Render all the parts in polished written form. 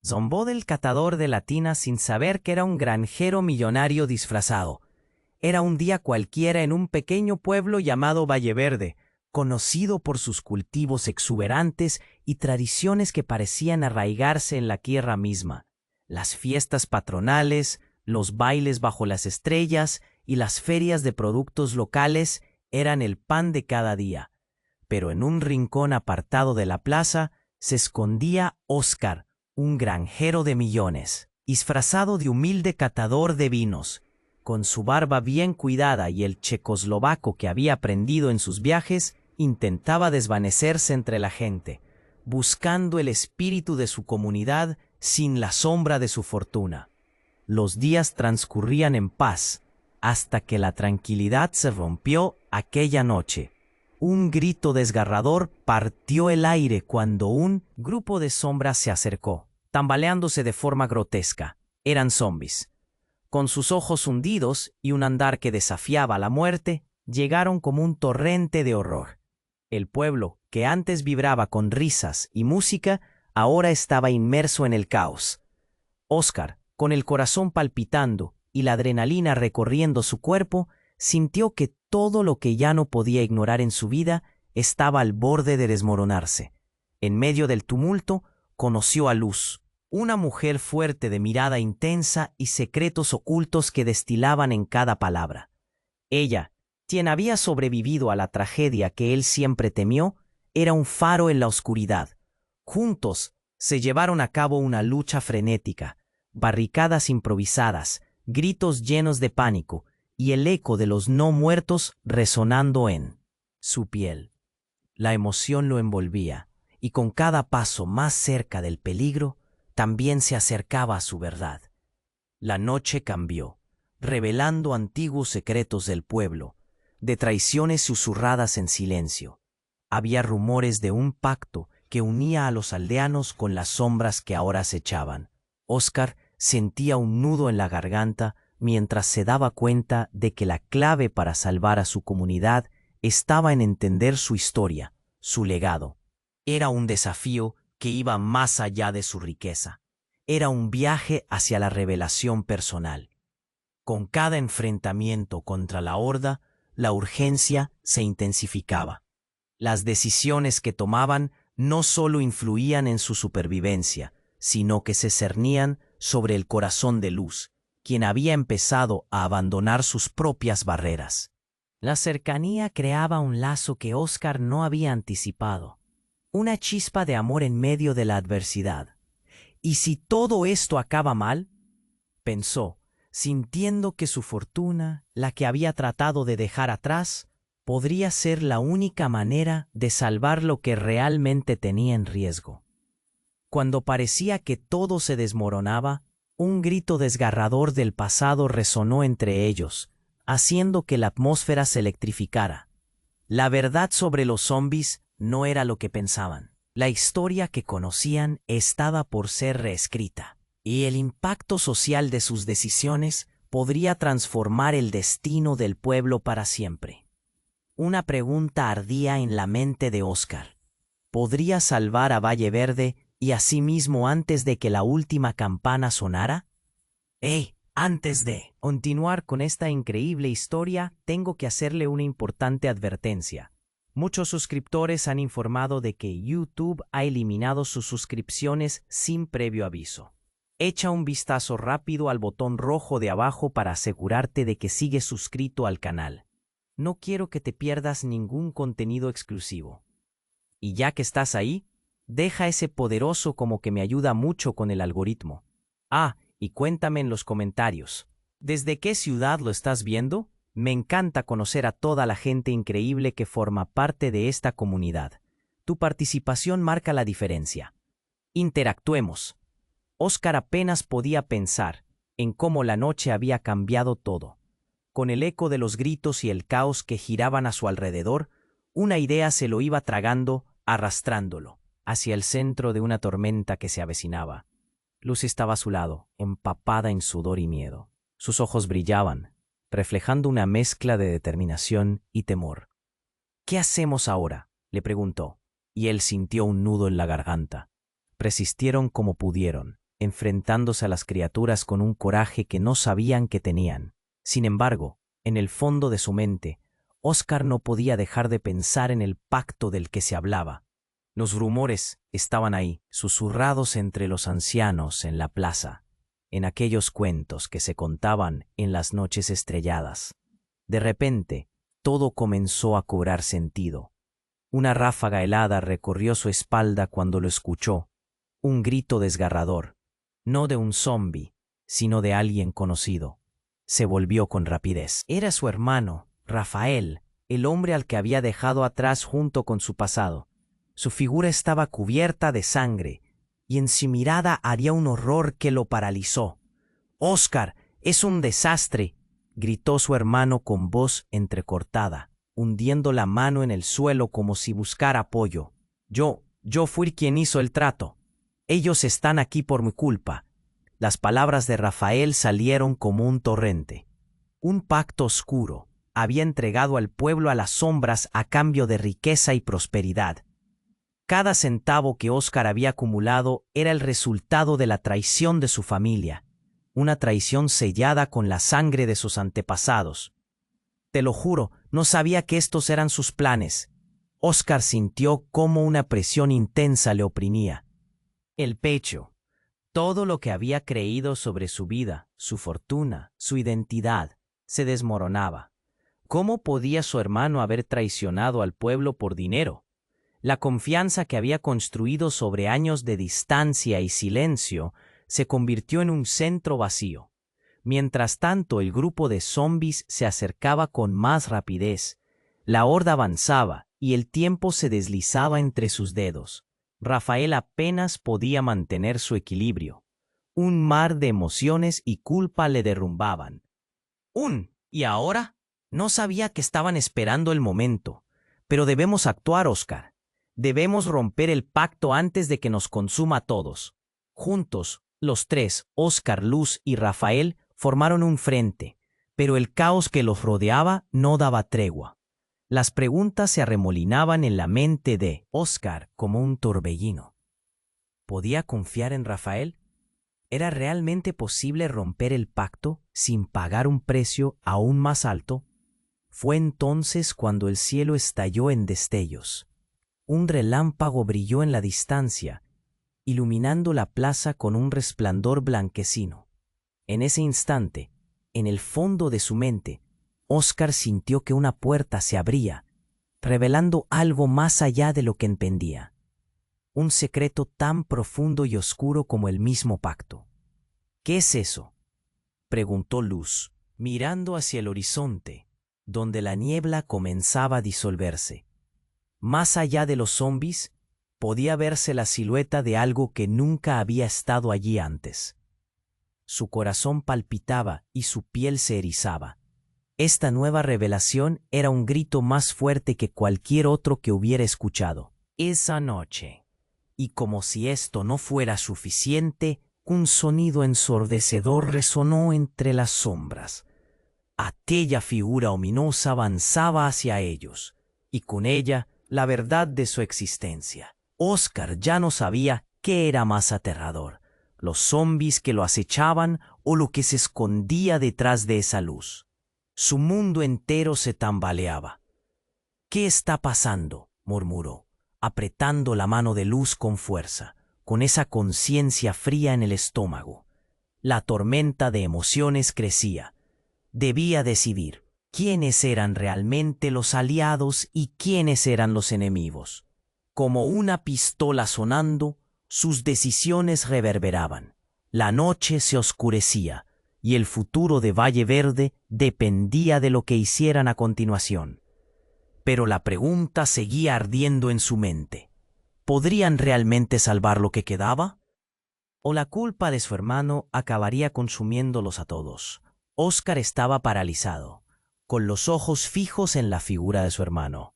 Zombó del catador de latina sin saber que era un granjero millonario disfrazado. Era un día cualquiera en un pequeño pueblo llamado Valleverde, conocido por sus cultivos exuberantes y tradiciones que parecían arraigarse en la tierra misma. Las fiestas patronales, los bailes bajo las estrellas y las ferias de productos locales eran el pan de cada día. Pero en un rincón apartado de la plaza se escondía Óscar, un granjero de millones, disfrazado de humilde catador de vinos. Con su barba bien cuidada y el checoslovaco que había aprendido en sus viajes, intentaba desvanecerse entre la gente, buscando el espíritu de su comunidad sin la sombra de su fortuna. Los días transcurrían en paz, hasta que la tranquilidad se rompió aquella noche. Un grito desgarrador partió el aire cuando un grupo de sombras se acercó, tambaleándose de forma grotesca. Eran zombis. Con sus ojos hundidos y un andar que desafiaba la muerte, llegaron como un torrente de horror. El pueblo, que antes vibraba con risas y música, ahora estaba inmerso en el caos. Óscar, con el corazón palpitando y la adrenalina recorriendo su cuerpo, sintió que todo lo que ya no podía ignorar en su vida estaba al borde de desmoronarse. En medio del tumulto, conoció a Luz, una mujer fuerte de mirada intensa y secretos ocultos que destilaban en cada palabra. Ella, quien había sobrevivido a la tragedia que él siempre temió, era un faro en la oscuridad. Juntos se llevaron a cabo una lucha frenética, barricadas improvisadas, gritos llenos de pánico y el eco de los no muertos resonando en su piel. La emoción lo envolvía, y con cada paso más cerca del peligro, también se acercaba a su verdad. La noche cambió, revelando antiguos secretos del pueblo, de traiciones susurradas en silencio. Había rumores de un pacto que unía a los aldeanos con las sombras que ahora acechaban. Óscar sentía un nudo en la garganta mientras se daba cuenta de que la clave para salvar a su comunidad estaba en entender su historia, su legado. Era un desafío que iba más allá de su riqueza. Era un viaje hacia la revelación personal. Con cada enfrentamiento contra la horda, la urgencia se intensificaba. Las decisiones que tomaban no solo influían en su supervivencia, sino que se cernían sobre el corazón de Luz, quien había empezado a abandonar sus propias barreras. La cercanía creaba un lazo que Óscar no había anticipado, una chispa de amor en medio de la adversidad. ¿Y si todo esto acaba mal?, pensó, sintiendo que su fortuna, la que había tratado de dejar atrás, podría ser la única manera de salvar lo que realmente tenía en riesgo. Cuando parecía que todo se desmoronaba, un grito desgarrador del pasado resonó entre ellos, haciendo que la atmósfera se electrificara. La verdad sobre los zombis no era lo que pensaban. La historia que conocían estaba por ser reescrita, y el impacto social de sus decisiones podría transformar el destino del pueblo para siempre. Una pregunta ardía en la mente de Óscar. ¿Podría salvar a Valleverde y a sí mismo antes de que la última campana sonara? Antes de continuar con esta increíble historia, tengo que hacerle una importante advertencia. Muchos suscriptores han informado de que YouTube ha eliminado sus suscripciones sin previo aviso. Echa un vistazo rápido al botón rojo de abajo para asegurarte de que sigues suscrito al canal. No quiero que te pierdas ningún contenido exclusivo. Y ya que estás ahí, deja ese poderoso como que me ayuda mucho con el algoritmo. Y cuéntame en los comentarios, ¿desde qué ciudad lo estás viendo? Me encanta conocer a toda la gente increíble que forma parte de esta comunidad. Tu participación marca la diferencia. Interactuemos. Óscar apenas podía pensar en cómo la noche había cambiado todo. Con el eco de los gritos y el caos que giraban a su alrededor, una idea se lo iba tragando, arrastrándolo hacia el centro de una tormenta que se avecinaba. Luz estaba a su lado, empapada en sudor y miedo. Sus ojos brillaban, reflejando una mezcla de determinación y temor. ¿Qué hacemos ahora?, le preguntó, y él sintió un nudo en la garganta. Persistieron como pudieron, enfrentándose a las criaturas con un coraje que no sabían que tenían. Sin embargo, en el fondo de su mente, Oscar no podía dejar de pensar en el pacto del que se hablaba. Los rumores estaban ahí, susurrados entre los ancianos en la plaza, en aquellos cuentos que se contaban en las noches estrelladas. De repente, todo comenzó a cobrar sentido. Una ráfaga helada recorrió su espalda cuando lo escuchó, un grito desgarrador, no de un zombi, sino de alguien conocido. Se volvió con rapidez. Era su hermano, Rafael, el hombre al que había dejado atrás junto con su pasado. Su figura estaba cubierta de sangre, y en su mirada había un horror que lo paralizó. «Oscar, es un desastre», gritó su hermano con voz entrecortada, hundiendo la mano en el suelo como si buscara apoyo. Yo fui quien hizo el trato. Ellos están aquí por mi culpa». Las palabras de Rafael salieron como un torrente. Un pacto oscuro había entregado al pueblo a las sombras a cambio de riqueza y prosperidad. Cada centavo que Oscar había acumulado era el resultado de la traición de su familia, una traición sellada con la sangre de sus antepasados. Te lo juro, no sabía que estos eran sus planes. Oscar sintió cómo una presión intensa le oprimía. El pecho. Todo lo que había creído sobre su vida, su fortuna, su identidad, se desmoronaba. ¿Cómo podía su hermano haber traicionado al pueblo por dinero? La confianza que había construido sobre años de distancia y silencio se convirtió en un centro vacío. Mientras tanto, el grupo de zombis se acercaba con más rapidez. La horda avanzaba y el tiempo se deslizaba entre sus dedos. Rafael apenas podía mantener su equilibrio. Un mar de emociones y culpa le derrumbaban. ¿Y ahora? No sabía que estaban esperando el momento. Pero debemos actuar, Oscar. Debemos romper el pacto antes de que nos consuma a todos. Juntos, los tres, Oscar, Luz y Rafael, formaron un frente, pero el caos que los rodeaba no daba tregua. Las preguntas se arremolinaban en la mente de Oscar como un torbellino. ¿Podía confiar en Rafael? ¿Era realmente posible romper el pacto sin pagar un precio aún más alto? Fue entonces cuando el cielo estalló en destellos. Un relámpago brilló en la distancia, iluminando la plaza con un resplandor blanquecino. En ese instante, en el fondo de su mente, Oscar sintió que una puerta se abría, revelando algo más allá de lo que entendía. Un secreto tan profundo y oscuro como el mismo pacto. «¿Qué es eso?», preguntó Luz, mirando hacia el horizonte, donde la niebla comenzaba a disolverse. Más allá de los zombis, podía verse la silueta de algo que nunca había estado allí antes. Su corazón palpitaba y su piel se erizaba. Esta nueva revelación era un grito más fuerte que cualquier otro que hubiera escuchado. Esa noche. Y como si esto no fuera suficiente, un sonido ensordecedor resonó entre las sombras. Aquella figura ominosa avanzaba hacia ellos, y con ella la verdad de su existencia. Oscar ya no sabía qué era más aterrador, los zombis que lo acechaban o lo que se escondía detrás de esa luz. Su mundo entero se tambaleaba. «¿Qué está pasando?», murmuró, apretando la mano de Luz con fuerza, con esa conciencia fría en el estómago. La tormenta de emociones crecía. Debía decidir quiénes eran realmente los aliados y quiénes eran los enemigos. Como una pistola sonando, sus decisiones reverberaban. La noche se oscurecía, y el futuro de Valle Verde dependía de lo que hicieran a continuación. Pero la pregunta seguía ardiendo en su mente. ¿Podrían realmente salvar lo que quedaba? ¿O la culpa de su hermano acabaría consumiéndolos a todos? Oscar estaba paralizado, con los ojos fijos en la figura de su hermano.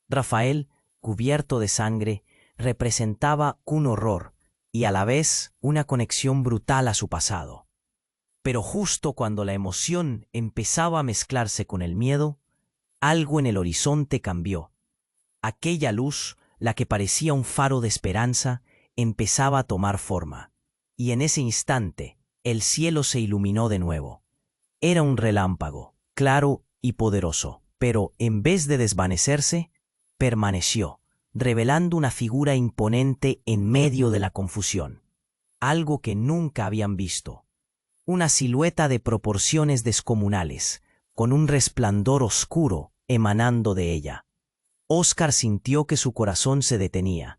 Rafael, cubierto de sangre, representaba un horror y a la vez una conexión brutal a su pasado. Pero justo cuando la emoción empezaba a mezclarse con el miedo, algo en el horizonte cambió. Aquella luz, la que parecía un faro de esperanza, empezaba a tomar forma. y en ese instante el cielo se iluminó de nuevo. Era un relámpago, claro y poderoso, pero en vez de desvanecerse, permaneció, revelando una figura imponente en medio de la confusión. Algo que nunca habían visto. Una silueta de proporciones descomunales, con un resplandor oscuro emanando de ella. Oscar sintió que su corazón se detenía.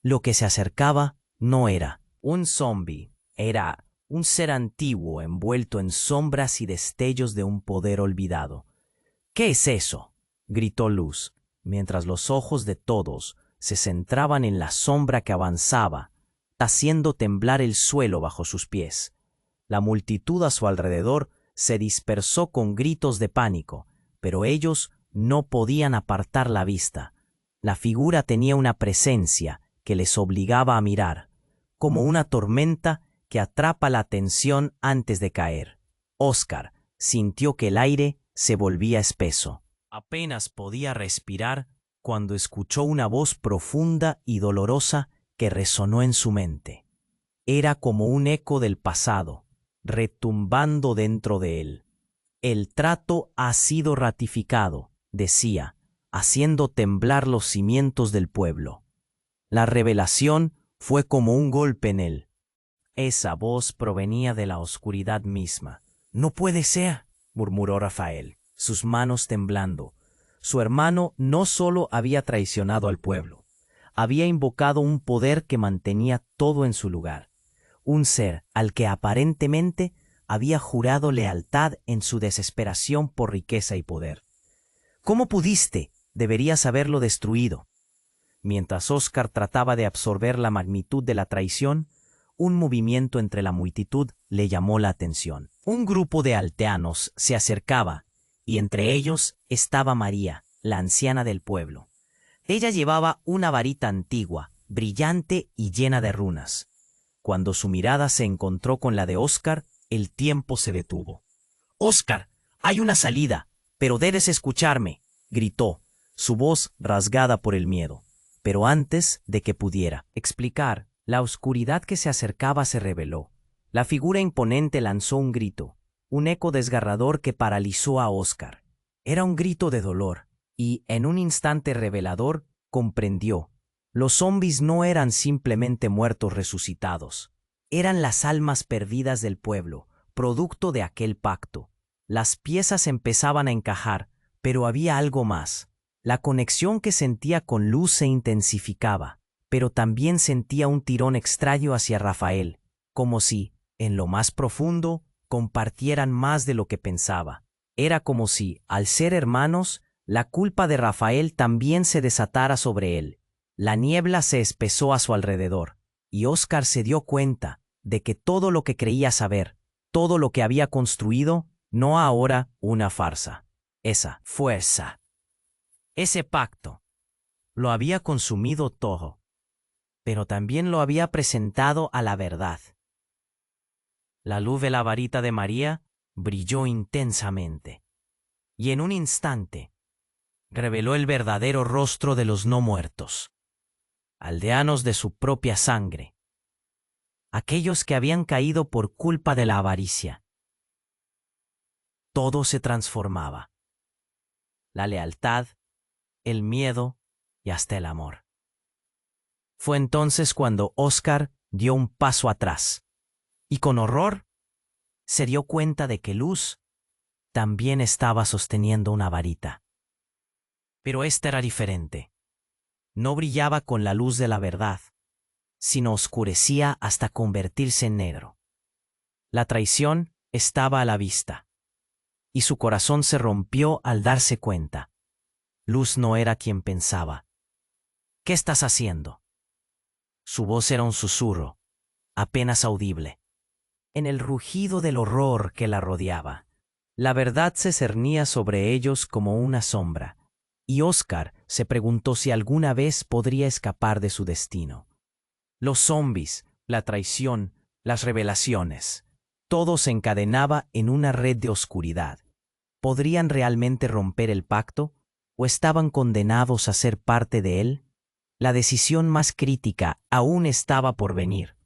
Lo que se acercaba no era un zombi, era un ser antiguo envuelto en sombras y destellos de un poder olvidado. ¿Qué es eso?, gritó Luz, mientras los ojos de todos se centraban en la sombra que avanzaba, haciendo temblar el suelo bajo sus pies. La multitud a su alrededor se dispersó con gritos de pánico, pero ellos no podían apartar la vista. La figura tenía una presencia que les obligaba a mirar, como una tormenta que atrapa la atención antes de caer. Oscar sintió que el aire se volvía espeso. Apenas podía respirar cuando escuchó una voz profunda y dolorosa que resonó en su mente. Era como un eco del pasado, retumbando dentro de él. El trato ha sido ratificado, decía, haciendo temblar los cimientos del pueblo. La revelación fue como un golpe en él. Esa voz provenía de la oscuridad misma. «No puede ser», murmuró Rafael, sus manos temblando. Su hermano no solo había traicionado al pueblo, había invocado un poder que mantenía todo en su lugar. Un ser al que aparentemente había jurado lealtad en su desesperación por riqueza y poder. «¿Cómo pudiste? Deberías haberlo destruido». Mientras Oscar trataba de absorber la magnitud de la traición, un movimiento entre la multitud le llamó la atención. Un grupo de aldeanos se acercaba, y entre ellos estaba María, la anciana del pueblo. Ella llevaba una varita antigua, brillante y llena de runas. Cuando su mirada se encontró con la de Oscar, el tiempo se detuvo. «Oscar, hay una salida, pero debes escucharme», gritó, su voz rasgada por el miedo. Pero antes de que pudiera explicar, la oscuridad que se acercaba se reveló. La figura imponente lanzó un grito, un eco desgarrador que paralizó a Oscar. Era un grito de dolor, y, en un instante revelador, comprendió. Los zombis no eran simplemente muertos resucitados. Eran las almas perdidas del pueblo, producto de aquel pacto. Las piezas empezaban a encajar, pero había algo más. La conexión que sentía con Luz se intensificaba, pero también sentía un tirón extraño hacia Rafael, como si, en lo más profundo, compartieran más de lo que pensaba. Era como si, al ser hermanos, la culpa de Rafael también se desatara sobre él. La niebla se espesó a su alrededor, y Oscar se dio cuenta de que todo lo que creía saber, todo lo que había construido, no ahora una farsa. Esa fuerza, ese pacto, lo había consumido todo, pero también lo había presentado a la verdad. La luz de la varita de María brilló intensamente, y en un instante reveló el verdadero rostro de los no muertos, aldeanos de su propia sangre, aquellos que habían caído por culpa de la avaricia. Todo se transformaba. La lealtad, el miedo y hasta el amor. Fue entonces cuando Oscar dio un paso atrás, y con horror se dio cuenta de que Luz también estaba sosteniendo una varita. Pero esta era diferente. No brillaba con la luz de la verdad, sino oscurecía hasta convertirse en negro. La traición estaba a la vista, y su corazón se rompió al darse cuenta. Luz no era quien pensaba. «¿Qué estás haciendo?». Su voz era un susurro, apenas audible. En el rugido del horror que la rodeaba, la verdad se cernía sobre ellos como una sombra, y Oscar se preguntó si alguna vez podría escapar de su destino. Los zombis, la traición, las revelaciones, todo se encadenaba en una red de oscuridad. ¿Podrían realmente romper el pacto? ¿O estaban condenados a ser parte de él? La decisión más crítica aún estaba por venir.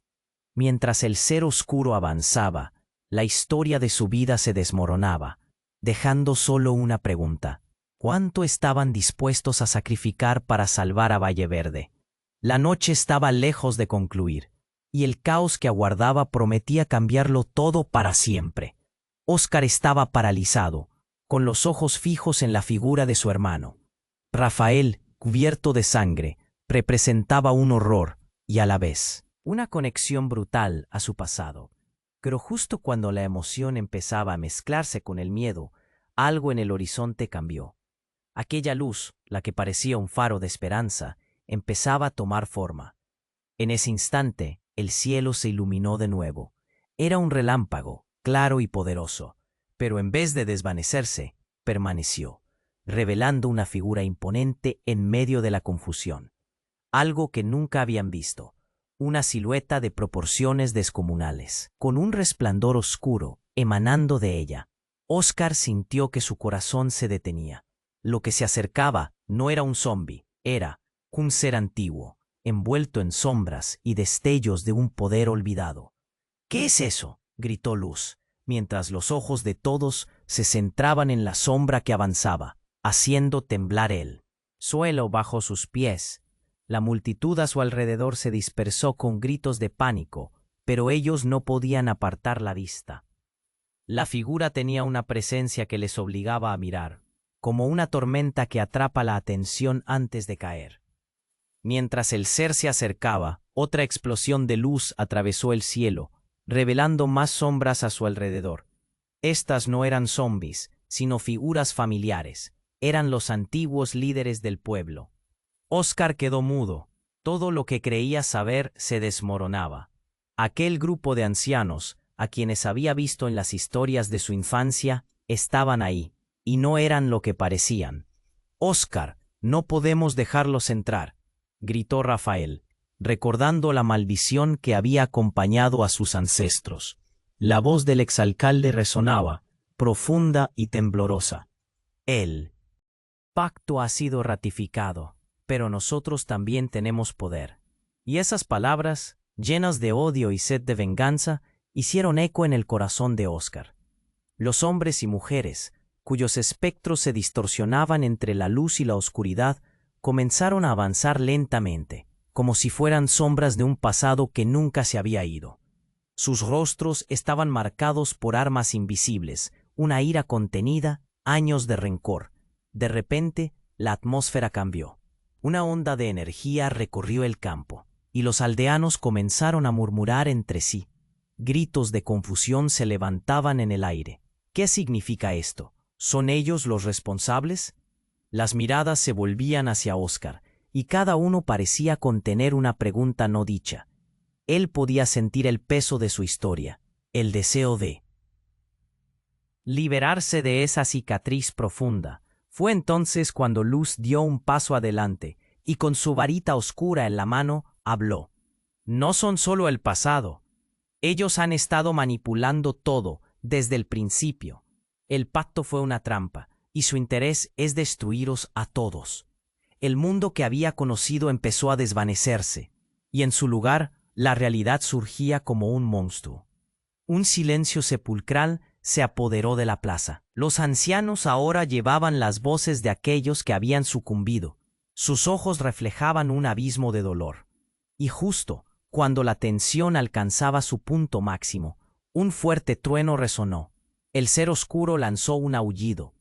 Mientras el ser oscuro avanzaba, la historia de su vida se desmoronaba, dejando solo una pregunta: ¿cuánto estaban dispuestos a sacrificar para salvar a Valle Verde? La noche estaba lejos de concluir, y el caos que aguardaba prometía cambiarlo todo para siempre. Óscar estaba paralizado, con los ojos fijos en la figura de su hermano. Rafael, cubierto de sangre, representaba un horror y a la vez una conexión brutal a su pasado. Pero justo cuando la emoción empezaba a mezclarse con el miedo, algo en el horizonte cambió. Aquella luz, la que parecía un faro de esperanza, empezaba a tomar forma. En ese instante, el cielo se iluminó de nuevo. Era un relámpago, claro y poderoso, pero en vez de desvanecerse, permaneció, revelando una figura imponente en medio de la confusión. Algo que nunca habían visto. Una silueta de proporciones descomunales, con un resplandor oscuro emanando de ella. Óscar sintió que su corazón se detenía. Lo que se acercaba no era un zombi, era un ser antiguo, envuelto en sombras y destellos de un poder olvidado. ¿Qué es eso?, gritó Luz, mientras los ojos de todos se centraban en la sombra que avanzaba, haciendo temblar el suelo bajo sus pies. La multitud a su alrededor se dispersó con gritos de pánico, pero ellos no podían apartar la vista. La figura tenía una presencia que les obligaba a mirar, como una tormenta que atrapa la atención antes de caer. Mientras el ser se acercaba, otra explosión de luz atravesó el cielo, revelando más sombras a su alrededor. Estas no eran zombis, sino figuras familiares. Eran los antiguos líderes del pueblo. Óscar quedó mudo. Todo lo que creía saber se desmoronaba. Aquel grupo de ancianos, a quienes había visto en las historias de su infancia, estaban ahí, y no eran lo que parecían. «Óscar, no podemos dejarlos entrar», gritó Rafael, recordando la maldición que había acompañado a sus ancestros. La voz del exalcalde resonaba, profunda y temblorosa. «El pacto ha sido ratificado, pero nosotros también tenemos poder». Y esas palabras, llenas de odio y sed de venganza, hicieron eco en el corazón de Óscar. Los hombres y mujeres, cuyos espectros se distorsionaban entre la luz y la oscuridad, comenzaron a avanzar lentamente, como si fueran sombras de un pasado que nunca se había ido. Sus rostros estaban marcados por armas invisibles, una ira contenida, años de rencor. De repente, la atmósfera cambió. Una onda de energía recorrió el campo, y los aldeanos comenzaron a murmurar entre sí. Gritos de confusión se levantaban en el aire. ¿Qué significa esto? ¿Son ellos los responsables? Las miradas se volvían hacia Óscar, y cada uno parecía contener una pregunta no dicha. Él podía sentir el peso de su historia, el deseo de liberarse de esa cicatriz profunda. Fue entonces cuando Luz dio un paso adelante, y con su varita oscura en la mano, habló. «No son solo el pasado. Ellos han estado manipulando todo desde el principio. El pacto fue una trampa, y su interés es destruiros a todos». El mundo que había conocido empezó a desvanecerse, y en su lugar la realidad surgía como un monstruo. Un silencio sepulcral se apoderó de la plaza. Los ancianos ahora llevaban las voces de aquellos que habían sucumbido. Sus ojos reflejaban un abismo de dolor. Y justo cuando la tensión alcanzaba su punto máximo, un fuerte trueno resonó. El ser oscuro lanzó un aullido.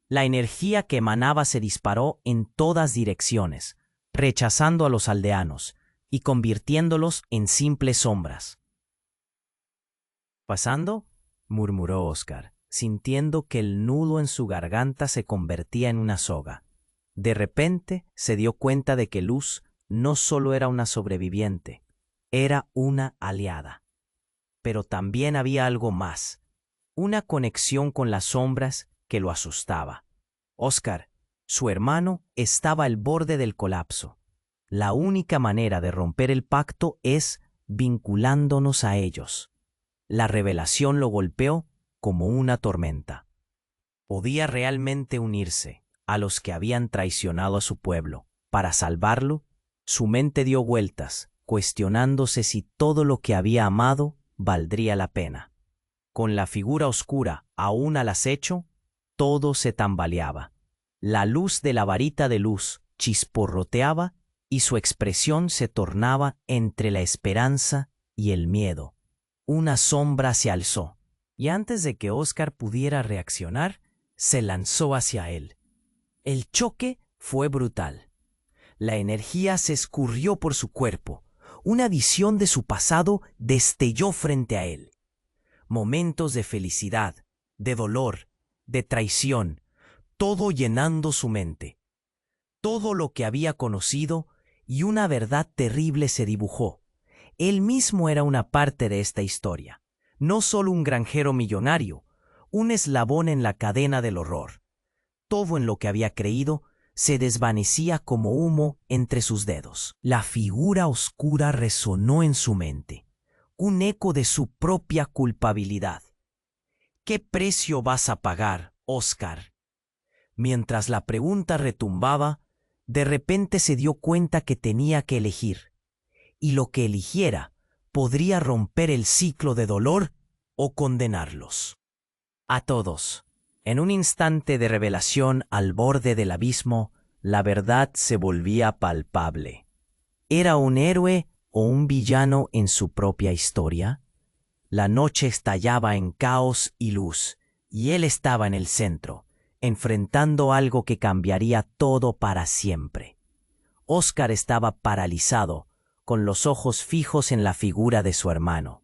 La energía que emanaba se disparó en todas direcciones, rechazando a los aldeanos y convirtiéndolos en simples sombras. «¿Pasando?», murmuró Óscar, sintiendo que el nudo en su garganta se convertía en una soga. De repente se dio cuenta de que Luz no solo era una sobreviviente, era una aliada. Pero también había algo más, una conexión con las sombras que lo asustaba. Óscar, su hermano, estaba al borde del colapso. La única manera de romper el pacto es vinculándonos a ellos. La revelación lo golpeó como una tormenta. Podía realmente unirse a los que habían traicionado a su pueblo. Para salvarlo, su mente dio vueltas, cuestionándose si todo lo que había amado valdría la pena. Con la figura oscura aún al acecho, todo se tambaleaba. La luz de la varita de luz chisporroteaba y su expresión se tornaba entre la esperanza y el miedo. Una sombra se alzó, y antes de que Oscar pudiera reaccionar, se lanzó hacia él. El choque fue brutal. La energía se escurrió por su cuerpo. Una visión de su pasado destelló frente a él. Momentos de felicidad, de dolor, de traición, todo llenando su mente. Todo lo que había conocido y una verdad terrible se dibujó. Él mismo era una parte de esta historia, no solo un granjero millonario, un eslabón en la cadena del horror. Todo en lo que había creído se desvanecía como humo entre sus dedos. La figura oscura resonó en su mente, un eco de su propia culpabilidad. ¿Qué precio vas a pagar, Oscar? Mientras la pregunta retumbaba, de repente se dio cuenta que tenía que elegir, y lo que eligiera podría romper el ciclo de dolor o condenarlos. A todos. En un instante de revelación al borde del abismo, la verdad se volvía palpable. ¿Era un héroe o un villano en su propia historia? La noche estallaba en caos y luz, y él estaba en el centro, enfrentando algo que cambiaría todo para siempre. Oscar estaba paralizado, con los ojos fijos en la figura de su hermano.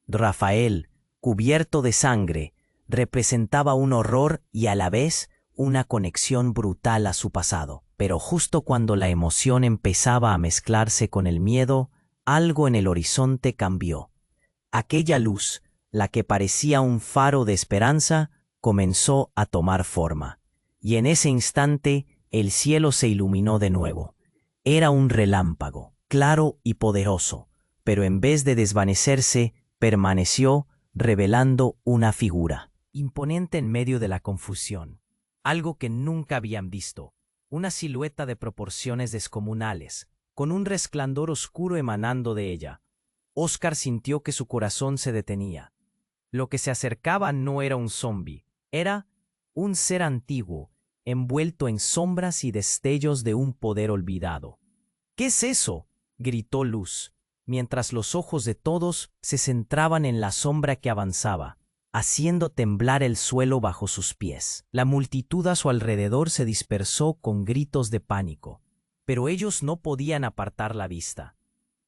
Rafael, cubierto de sangre, representaba un horror y a la vez una conexión brutal a su pasado. Pero justo cuando la emoción empezaba a mezclarse con el miedo, algo en el horizonte cambió. Aquella luz, la que parecía un faro de esperanza, comenzó a tomar forma. Y en ese instante, el cielo se iluminó de nuevo. Era un relámpago, claro y poderoso, pero en vez de desvanecerse, permaneció, revelando una figura imponente en medio de la confusión. Algo que nunca habían visto. Una silueta de proporciones descomunales, con un resplandor oscuro emanando de ella. Oscar sintió que su corazón se detenía. Lo que se acercaba no era un zombi, era un ser antiguo, envuelto en sombras y destellos de un poder olvidado. ¿Qué es eso?, gritó Luz, mientras los ojos de todos se centraban en la sombra que avanzaba, haciendo temblar el suelo bajo sus pies. La multitud a su alrededor se dispersó con gritos de pánico, pero ellos no podían apartar la vista.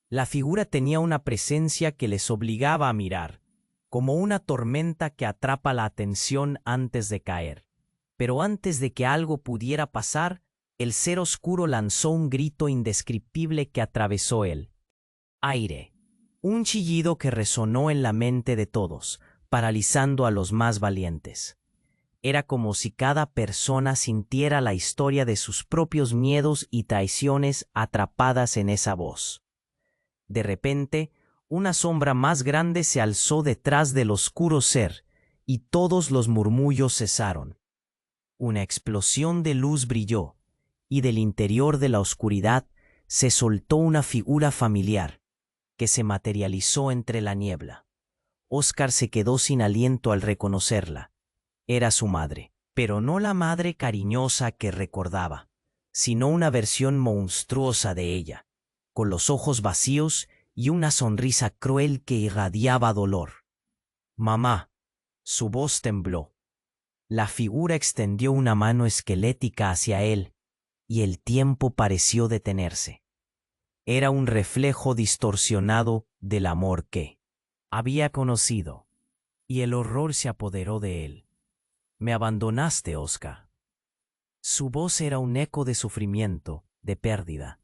La figura tenía una presencia que les obligaba a mirar, como una tormenta que atrapa la atención antes de caer. Pero antes de que algo pudiera pasar, el ser oscuro lanzó un grito indescriptible que atravesó el aire. Un chillido que resonó en la mente de todos, paralizando a los más valientes. Era como si cada persona sintiera la historia de sus propios miedos y traiciones atrapadas en esa voz. De repente, una sombra más grande se alzó detrás del oscuro ser, y todos los murmullos cesaron. Una explosión de luz brilló, y del interior de la oscuridad se soltó una figura familiar, que se materializó entre la niebla. Oscar se quedó sin aliento al reconocerla. Era su madre, pero no la madre cariñosa que recordaba, sino una versión monstruosa de ella, con los ojos vacíos y una sonrisa cruel que irradiaba dolor. «Mamá», su voz tembló. La figura extendió una mano esquelética hacia él, y el tiempo pareció detenerse. Era un reflejo distorsionado del amor que había conocido, y el horror se apoderó de él. «Me abandonaste, Oscar». Su voz era un eco de sufrimiento, de pérdida.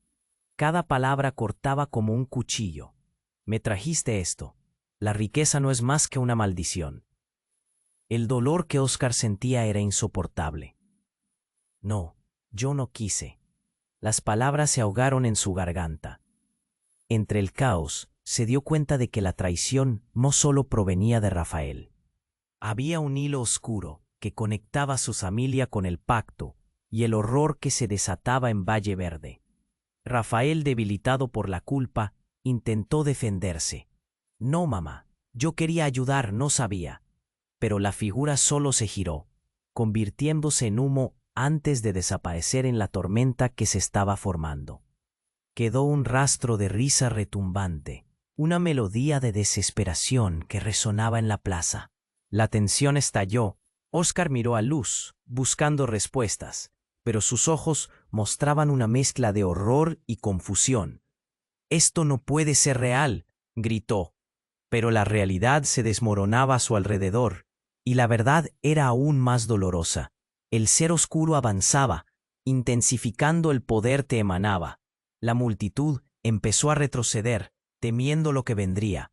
Cada palabra cortaba como un cuchillo. «Me trajiste esto. La riqueza no es más que una maldición». El dolor que Oscar sentía era insoportable. «No, yo no quise». Las palabras se ahogaron en su garganta. Entre el caos, se dio cuenta de que la traición no solo provenía de Rafael. Había un hilo oscuro que conectaba a su familia con el pacto y el horror que se desataba en Valle Verde. Rafael, debilitado por la culpa, Intentó defenderse. No, mamá, yo quería ayudar, no sabía. Pero la figura solo se giró, convirtiéndose en humo antes de desaparecer en la tormenta que se estaba formando. Quedó un rastro de risa retumbante, una melodía de desesperación que resonaba en la plaza. La tensión estalló. Oscar miró a Luz, buscando respuestas, pero sus ojos mostraban una mezcla de horror y confusión. «Esto no puede ser real», gritó. Pero la realidad se desmoronaba a su alrededor, y la verdad era aún más dolorosa. El ser oscuro avanzaba, intensificando el poder que emanaba. La multitud empezó a retroceder, temiendo lo que vendría.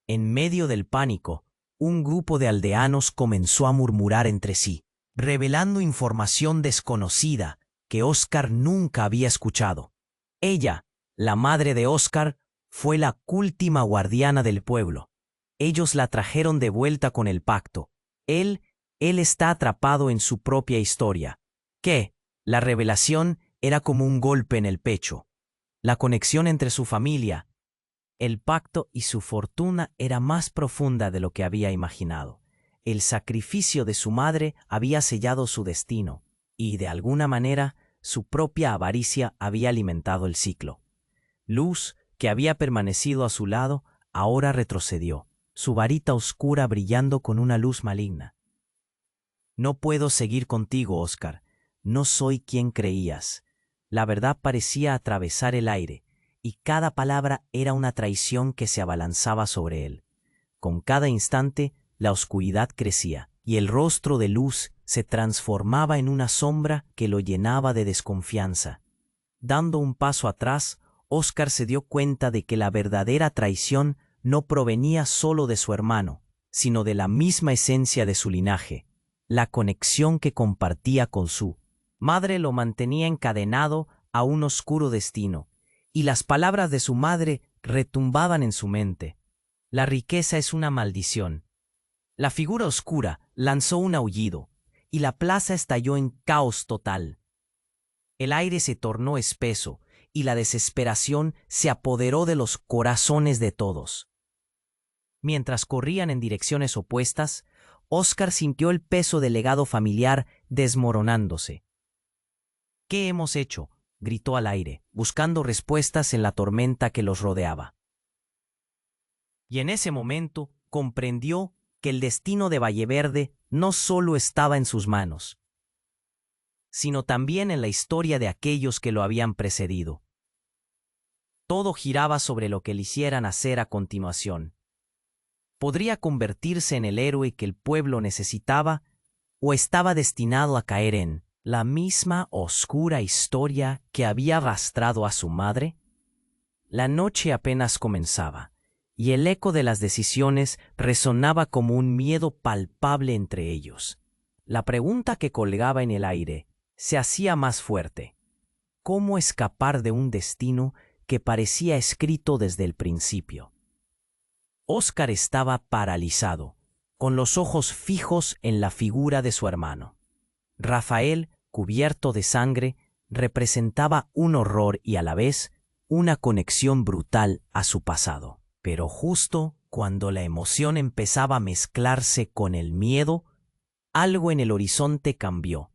En medio del pánico, un grupo de aldeanos comenzó a murmurar entre sí, revelando información desconocida que Oscar nunca había escuchado. Ella, la madre de Oscar, fue la última guardiana del pueblo. Ellos la trajeron de vuelta con el pacto. Él está atrapado en su propia historia. Que la revelación era como un golpe en el pecho. La conexión entre su familia, el pacto y su fortuna era más profunda de lo que había imaginado. El sacrificio de su madre había sellado su destino, y de alguna manera su propia avaricia había alimentado el ciclo. Luz, que había permanecido a su lado, ahora retrocedió, su varita oscura brillando con una luz maligna. «No puedo seguir contigo, Oscar. No soy quien creías». La verdad parecía atravesar el aire, y cada palabra era una traición que se abalanzaba sobre él. Con cada instante, la oscuridad crecía, y el rostro de Luz se transformaba en una sombra que lo llenaba de desconfianza. Dando un paso atrás, Oscar se dio cuenta de que la verdadera traición no provenía solo de su hermano, sino de la misma esencia de su linaje. La conexión que compartía con su madre lo mantenía encadenado a un oscuro destino, y las palabras de su madre retumbaban en su mente. «La riqueza es una maldición». La figura oscura lanzó un aullido, y la plaza estalló en caos total. El aire se tornó espeso, y la desesperación se apoderó de los corazones de todos. Mientras corrían en direcciones opuestas, Oscar sintió el peso del legado familiar desmoronándose. «¿Qué hemos hecho?», gritó al aire, buscando respuestas en la tormenta que los rodeaba. Y en ese momento comprendió que el destino de Valleverde no solo estaba en sus manos, sino también en la historia de aquellos que lo habían precedido. Todo giraba sobre lo que le hicieran hacer a continuación. ¿Podría convertirse en el héroe que el pueblo necesitaba o estaba destinado a caer en la misma oscura historia que había arrastrado a su madre? La noche apenas comenzaba, y el eco de las decisiones resonaba como un miedo palpable entre ellos. La pregunta que colgaba en el aire se hacía más fuerte. ¿Cómo escapar de un destino que parecía escrito desde el principio? Oscar estaba paralizado, con los ojos fijos en la figura de su hermano. Rafael, cubierto de sangre, representaba un horror y a la vez una conexión brutal a su pasado. Pero justo cuando la emoción empezaba a mezclarse con el miedo, algo en el horizonte cambió.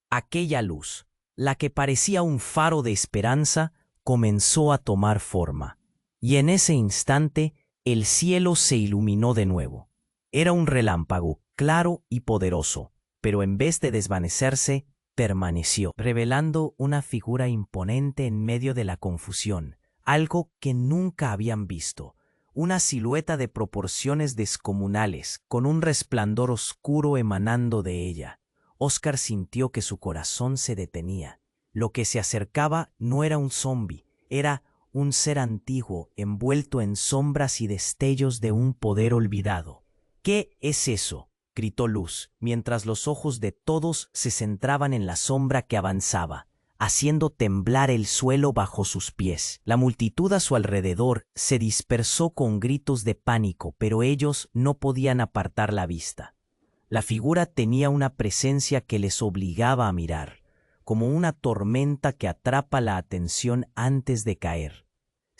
Aquella luz, la que parecía un faro de esperanza, comenzó a tomar forma, y en ese instante el cielo se iluminó de nuevo. Era un relámpago, claro y poderoso, pero en vez de desvanecerse, permaneció, revelando una figura imponente en medio de la confusión, algo que nunca habían visto, una silueta de proporciones descomunales, con un resplandor oscuro emanando de ella. Oscar sintió que su corazón se detenía. Lo que se acercaba no era un zombi, era un ser antiguo envuelto en sombras y destellos de un poder olvidado. «¿Qué es eso?», gritó Luz, mientras los ojos de todos se centraban en la sombra que avanzaba, haciendo temblar el suelo bajo sus pies. La multitud a su alrededor se dispersó con gritos de pánico, pero ellos no podían apartar la vista. La figura tenía una presencia que les obligaba a mirar, como una tormenta que atrapa la atención antes de caer.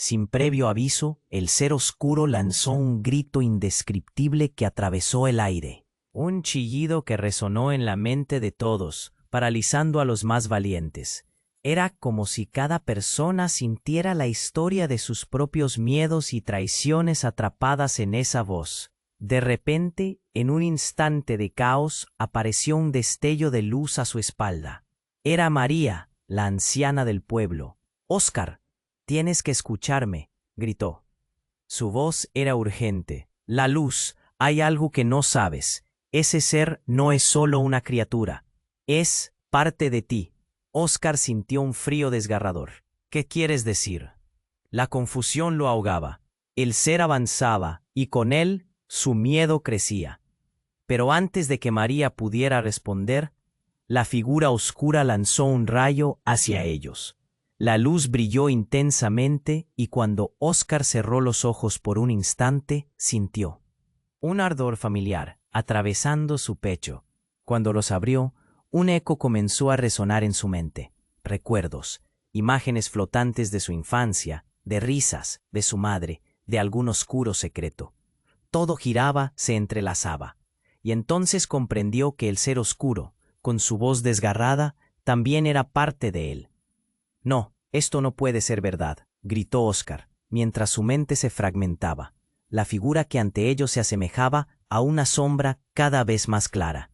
Sin previo aviso, el ser oscuro lanzó un grito indescriptible que atravesó el aire. Un chillido que resonó en la mente de todos, paralizando a los más valientes. Era como si cada persona sintiera la historia de sus propios miedos y traiciones atrapadas en esa voz. De repente, en un instante de caos, apareció un destello de luz a su espalda. Era María, la anciana del pueblo. «Óscar, tienes que escucharme», gritó. Su voz era urgente. «La luz, hay algo que no sabes. Ese ser no es solo una criatura. Es parte de ti». Óscar sintió un frío desgarrador. «¿Qué quieres decir?». La confusión lo ahogaba. El ser avanzaba, y con él, su miedo crecía. Pero antes de que María pudiera responder, la figura oscura lanzó un rayo hacia ellos. La luz brilló intensamente y cuando Óscar cerró los ojos por un instante, sintió un ardor familiar atravesando su pecho. Cuando los abrió, un eco comenzó a resonar en su mente. Recuerdos, imágenes flotantes de su infancia, de risas, de su madre, de algún oscuro secreto. Todo giraba, se entrelazaba. Y entonces comprendió que el ser oscuro, con su voz desgarrada, también era parte de él. «No, esto no puede ser verdad», gritó Óscar, mientras su mente se fragmentaba. La figura que ante ellos se asemejaba a una sombra cada vez más clara.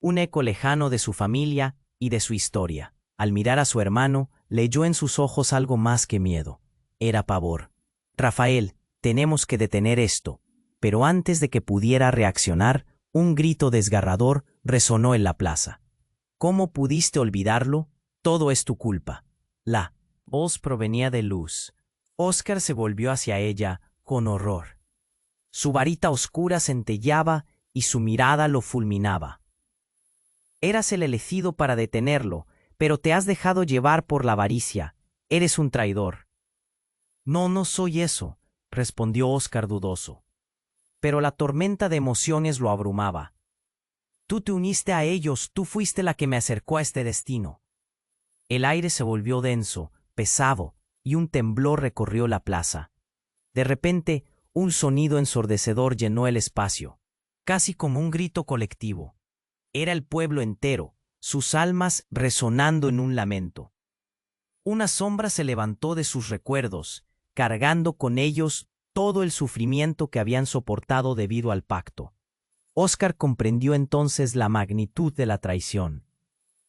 Un eco lejano de su familia y de su historia. Al mirar a su hermano, leyó en sus ojos algo más que miedo. Era pavor. «Rafael, tenemos que detener esto». Pero antes de que pudiera reaccionar, un grito desgarrador resonó en la plaza. «¿Cómo pudiste olvidarlo? Todo es tu culpa». La voz provenía de Luz. Óscar se volvió hacia ella con horror. Su varita oscura centelleaba y su mirada lo fulminaba. «Eras el elegido para detenerlo, pero te has dejado llevar por la avaricia. Eres un traidor». «No, no soy eso», respondió Óscar dudoso. Pero la tormenta de emociones lo abrumaba. «Tú te uniste a ellos, tú fuiste la que me acercó a este destino». El aire se volvió denso, pesado, y un temblor recorrió la plaza. De repente, un sonido ensordecedor llenó el espacio, casi como un grito colectivo. Era el pueblo entero, sus almas resonando en un lamento. Una sombra se levantó de sus recuerdos, cargando con ellos todo el sufrimiento que habían soportado debido al pacto. Óscar comprendió entonces la magnitud de la traición.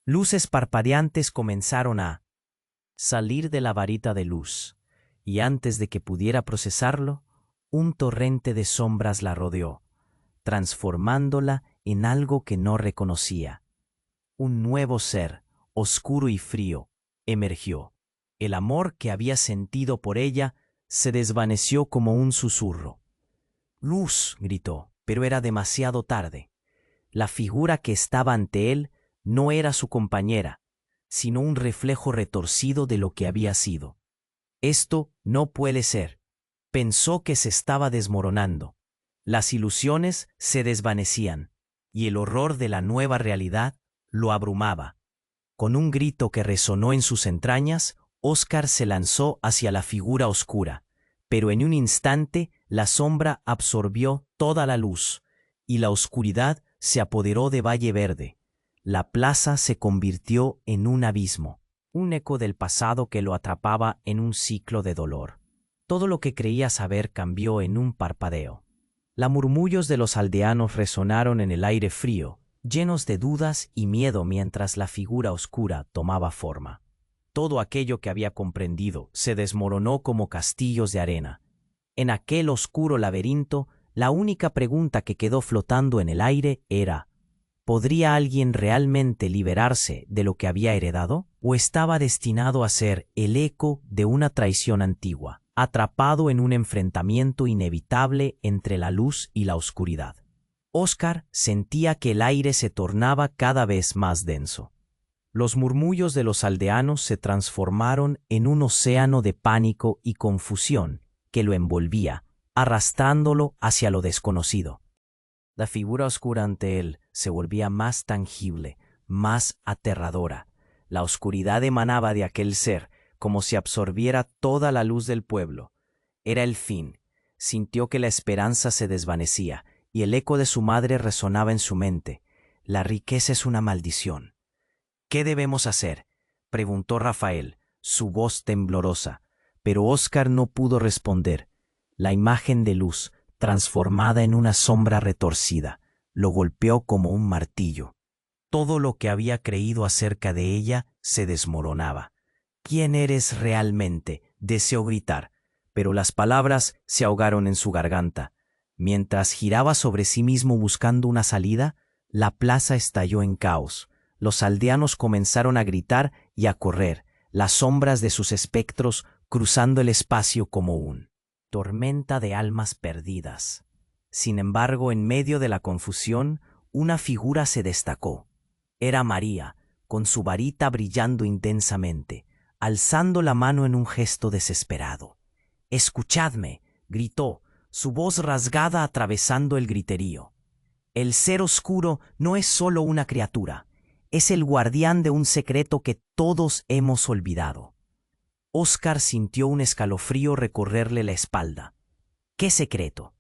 Luces parpadeantes comenzaron a salir de la varita de luz, y antes de que pudiera procesarlo, un torrente de sombras la rodeó, transformándola en algo que no reconocía. Un nuevo ser, oscuro y frío, emergió. El amor que había sentido por ella se desvaneció como un susurro. «Luz», gritó, pero era demasiado tarde. La figura que estaba ante él no era su compañera, sino un reflejo retorcido de lo que había sido. «Esto no puede ser». Pensó que se estaba desmoronando. Las ilusiones se desvanecían, y el horror de la nueva realidad lo abrumaba. Con un grito que resonó en sus entrañas, Óscar se lanzó hacia la figura oscura, pero en un instante la sombra absorbió toda la luz, y la oscuridad se apoderó de Valle Verde. La plaza se convirtió en un abismo, un eco del pasado que lo atrapaba en un ciclo de dolor. Todo lo que creía saber cambió en un parpadeo. Los murmullos de los aldeanos resonaron en el aire frío, llenos de dudas y miedo mientras la figura oscura tomaba forma. Todo aquello que había comprendido se desmoronó como castillos de arena. En aquel oscuro laberinto, la única pregunta que quedó flotando en el aire era: ¿podría alguien realmente liberarse de lo que había heredado? ¿O estaba destinado a ser el eco de una traición antigua, atrapado en un enfrentamiento inevitable entre la luz y la oscuridad? Óscar sentía que el aire se tornaba cada vez más denso. Los murmullos de los aldeanos se transformaron en un océano de pánico y confusión que lo envolvía, arrastrándolo hacia lo desconocido. La figura oscura ante él se volvía más tangible, más aterradora. La oscuridad emanaba de aquel ser, como si absorbiera toda la luz del pueblo. Era el fin. Sintió que la esperanza se desvanecía, y el eco de su madre resonaba en su mente. La riqueza es una maldición. ¿Qué debemos hacer?, preguntó Rafael, su voz temblorosa, pero Óscar no pudo responder. La imagen de Luz, transformada en una sombra retorcida, lo golpeó como un martillo. Todo lo que había creído acerca de ella se desmoronaba. ¿Quién eres realmente?, deseó gritar, pero las palabras se ahogaron en su garganta. Mientras giraba sobre sí mismo buscando una salida, la plaza estalló en caos. Los aldeanos comenzaron a gritar y a correr, las sombras de sus espectros cruzando el espacio como un tormenta de almas perdidas. Sin embargo, en medio de la confusión, una figura se destacó. Era María, con su varita brillando intensamente, alzando la mano en un gesto desesperado. «Escuchadme», gritó, su voz rasgada atravesando el griterío. «El ser oscuro no es solo una criatura, es el guardián de un secreto que todos hemos olvidado». Óscar sintió un escalofrío recorrerle la espalda. ¿Qué secreto?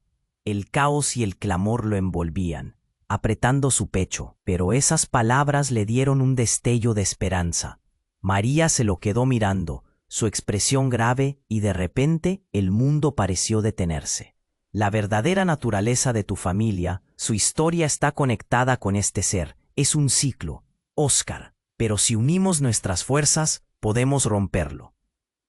El caos y el clamor lo envolvían, apretando su pecho, pero esas palabras le dieron un destello de esperanza. María se lo quedó mirando, su expresión grave, y de repente el mundo pareció detenerse. La verdadera naturaleza de tu familia, su historia está conectada con este ser, es un ciclo, Óscar, pero si unimos nuestras fuerzas, podemos romperlo.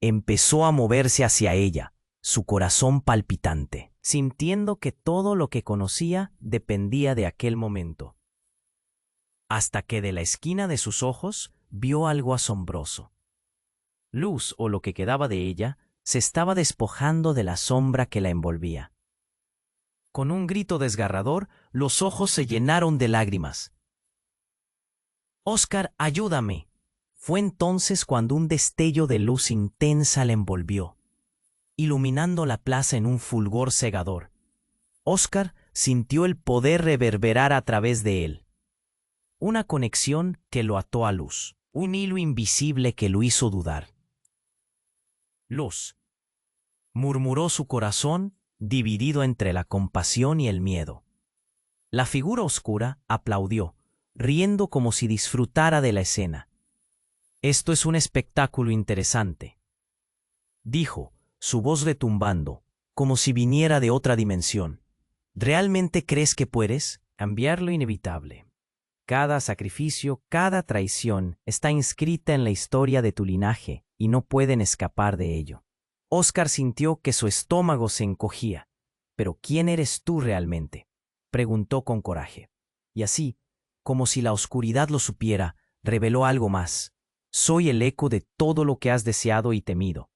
Empezó a moverse hacia ella, su corazón palpitante, sintiendo que todo lo que conocía dependía de aquel momento. Hasta que de la esquina de sus ojos vio algo asombroso. Luz, o lo que quedaba de ella, se estaba despojando de la sombra que la envolvía. Con un grito desgarrador, los ojos se llenaron de lágrimas. «Óscar, ayúdame». Fue entonces cuando un destello de luz intensa la envolvió, iluminando la plaza en un fulgor cegador. Óscar sintió el poder reverberar a través de él. Una conexión que lo ató a Luz, un hilo invisible que lo hizo dudar. «Luz», murmuró su corazón, dividido entre la compasión y el miedo. La figura oscura aplaudió, riendo como si disfrutara de la escena. «Esto es un espectáculo interesante», dijo, su voz retumbando, como si viniera de otra dimensión. «¿Realmente crees que puedes cambiar lo inevitable? Cada sacrificio, cada traición está inscrita en la historia de tu linaje y no pueden escapar de ello». Óscar sintió que su estómago se encogía. «¿Pero quién eres tú realmente?», preguntó con coraje. Y así, como si la oscuridad lo supiera, reveló algo más. «Soy el eco de todo lo que has deseado y temido.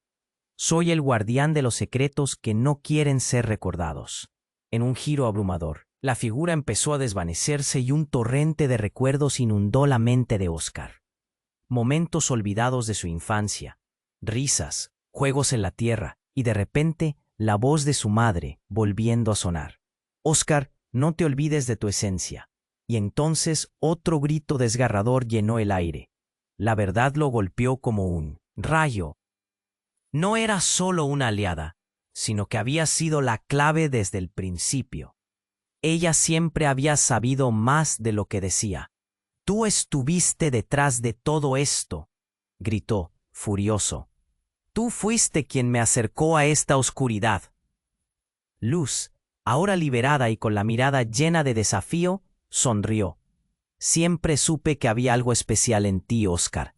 Soy el guardián de los secretos que no quieren ser recordados». En un giro abrumador, la figura empezó a desvanecerse y un torrente de recuerdos inundó la mente de Óscar. Momentos olvidados de su infancia, risas, juegos en la tierra y de repente la voz de su madre volviendo a sonar. «Óscar, no te olvides de tu esencia». Y entonces otro grito desgarrador llenó el aire. La verdad lo golpeó como un rayo. No era solo una aliada, sino que había sido la clave desde el principio. Ella siempre había sabido más de lo que decía. «Tú estuviste detrás de todo esto», gritó, furioso. «Tú fuiste quien me acercó a esta oscuridad». Luz, ahora liberada y con la mirada llena de desafío, sonrió. «Siempre supe que había algo especial en ti, Óscar.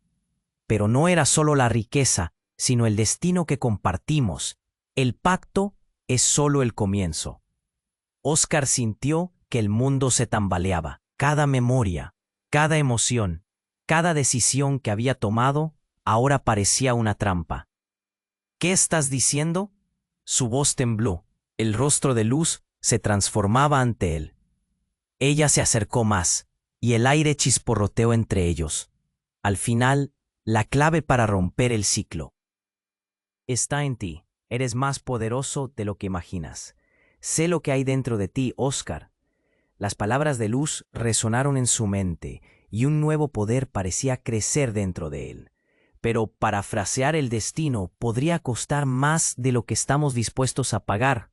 Pero no era solo la riqueza, sino el destino que compartimos. El pacto es solo el comienzo». Óscar sintió que el mundo se tambaleaba. Cada memoria, cada emoción, cada decisión que había tomado, ahora parecía una trampa. «¿Qué estás diciendo?». Su voz tembló. El rostro de Luz se transformaba ante él. Ella se acercó más, y el aire chisporroteó entre ellos. Al final, la clave para romper el ciclo está en ti. Eres más poderoso de lo que imaginas. Sé lo que hay dentro de ti, Óscar. Las palabras de Luz resonaron en su mente, y un nuevo poder parecía crecer dentro de él. Pero parafrasear el destino podría costar más de lo que estamos dispuestos a pagar,